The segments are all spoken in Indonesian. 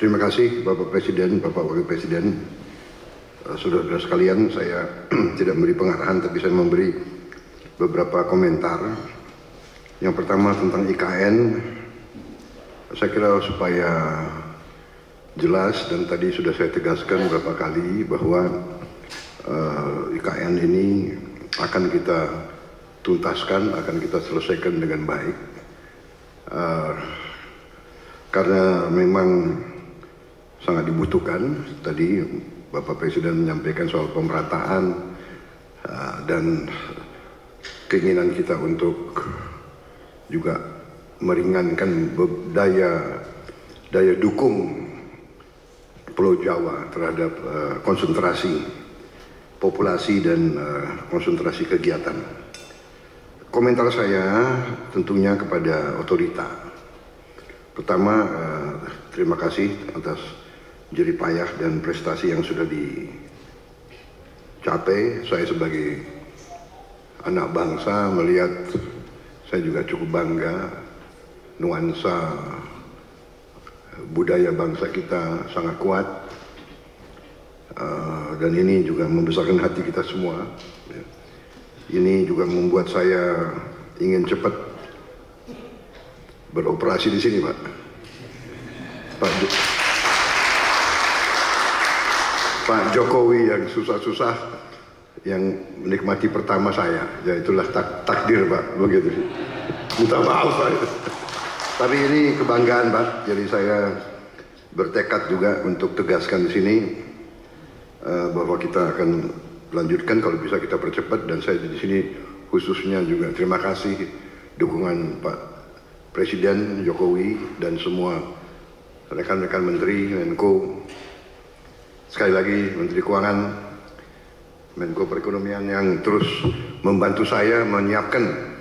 Terima kasih Bapak Presiden, Bapak Wakil Presiden, saudara-saudara sekalian. Saya tidak memberi pengarahan, tapi saya memberi beberapa komentar. Yang pertama tentang IKN, saya kira supaya jelas dan tadi sudah saya tegaskan beberapa kali bahwa IKN ini akan kita tuntaskan, akan kita selesaikan dengan baik. Karena memang sangat dibutuhkan. Tadi Bapak Presiden menyampaikan soal pemerataan dan keinginan kita untuk juga meringankan daya dukung Pulau Jawa terhadap konsentrasi populasi dan konsentrasi kegiatan. Komentar saya tentunya kepada otorita. Pertama, terima kasih atas jerih payah dan prestasi yang sudah dicapai. Saya sebagai anak bangsa melihat, saya juga cukup bangga nuansa budaya bangsa kita sangat kuat, dan ini juga membesarkan hati kita semua. Ini juga membuat saya ingin cepat beroperasi di sini, Pak Jokowi yang susah-susah yang menikmati pertama saya, ya itulah takdir Pak, begitu. Minta maaf Pak. Tapi ini kebanggaan Pak, jadi saya bertekad juga untuk tegaskan di sini bahwa kita akan lanjutkan, kalau bisa kita percepat, dan saya di sini khususnya juga terima kasih dukungan Pak Presiden Jokowi dan semua rekan-rekan Menteri, Menko. Sekali lagi Menteri Keuangan, Menko Perekonomian yang terus membantu saya menyiapkan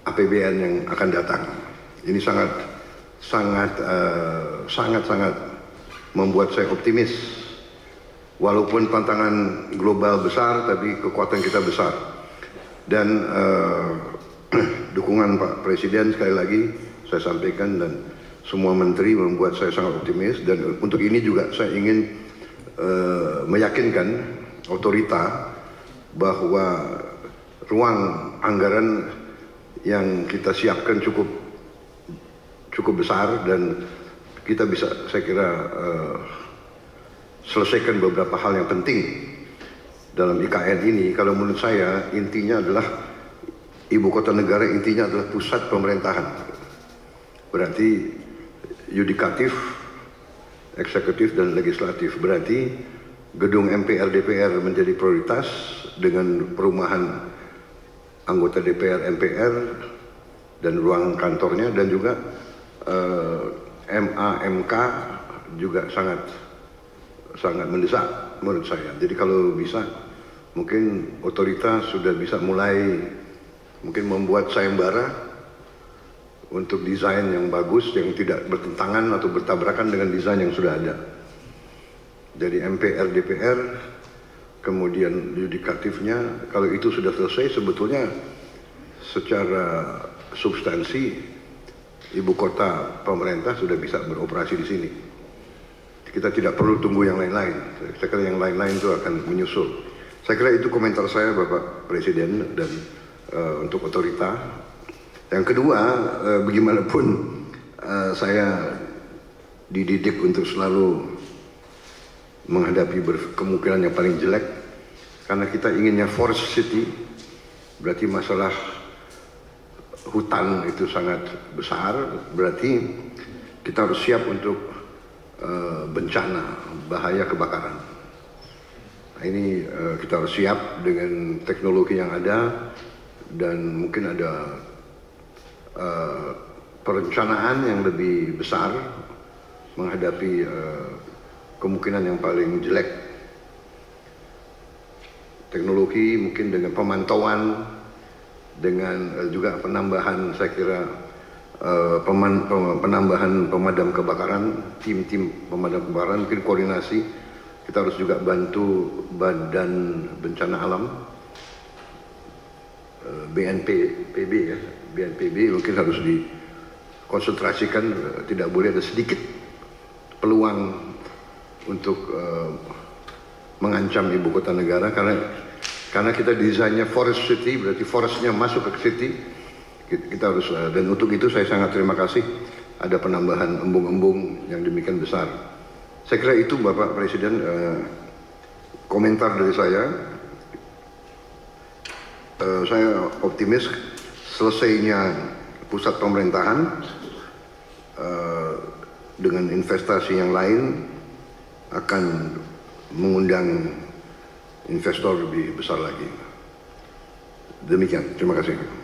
APBN yang akan datang. Ini sangat membuat saya optimis. Walaupun tantangan global besar, tapi kekuatan kita besar. Dan dukungan Pak Presiden sekali lagi saya sampaikan dan semua menteri membuat saya sangat optimis, dan untuk ini juga saya ingin meyakinkan otorita bahwa ruang anggaran yang kita siapkan cukup besar, dan kita bisa, saya kira, selesaikan beberapa hal yang penting dalam IKN ini. Kalau menurut saya intinya adalah ibu kota negara, intinya adalah pusat pemerintahan. Berarti yudikatif, eksekutif, dan legislatif. Berarti gedung MPR DPR menjadi prioritas dengan perumahan anggota DPR MPR dan ruang kantornya, dan juga MA/MK juga sangat mendesak menurut saya. Jadi kalau bisa mungkin otoritas sudah bisa mulai mungkin membuat sayembara untuk desain yang bagus, yang tidak bertentangan atau bertabrakan dengan desain yang sudah ada. Jadi MPR DPR, kemudian yudikatifnya, kalau itu sudah selesai, sebetulnya secara substansi ibu kota pemerintah sudah bisa beroperasi di sini. Kita tidak perlu tunggu yang lain-lain. Saya kira yang lain-lain itu akan menyusul. Saya kira itu komentar saya Bapak Presiden dan untuk otorita. Yang kedua, bagaimanapun saya dididik untuk selalu menghadapi kemungkinan yang paling jelek, karena kita inginnya forest city, berarti masalah hutan itu sangat besar, berarti kita harus siap untuk bencana, bahaya kebakaran. Nah, ini kita harus siap dengan teknologi yang ada, dan mungkin ada perencanaan yang lebih besar menghadapi kemungkinan yang paling jelek. Teknologi mungkin dengan pemantauan, dengan juga penambahan, saya kira penambahan pemadam kebakaran, tim-tim pemadam kebakaran, mungkin koordinasi. Kita harus juga bantu Badan Bencana Alam, BNPB ya, BNPB mungkin harus konsentrasikan, tidak boleh ada sedikit peluang untuk mengancam ibu kota negara, karena kita desainnya forest city, berarti forestnya masuk ke city. Kita harus, dan untuk itu saya sangat terima kasih ada penambahan embung-embung yang demikian besar. Saya kira itu Bapak Presiden komentar dari saya. Saya optimis selesainya pusat pemerintahan dengan investasi yang lain akan mengundang investor lebih besar lagi. Demikian, terima kasih.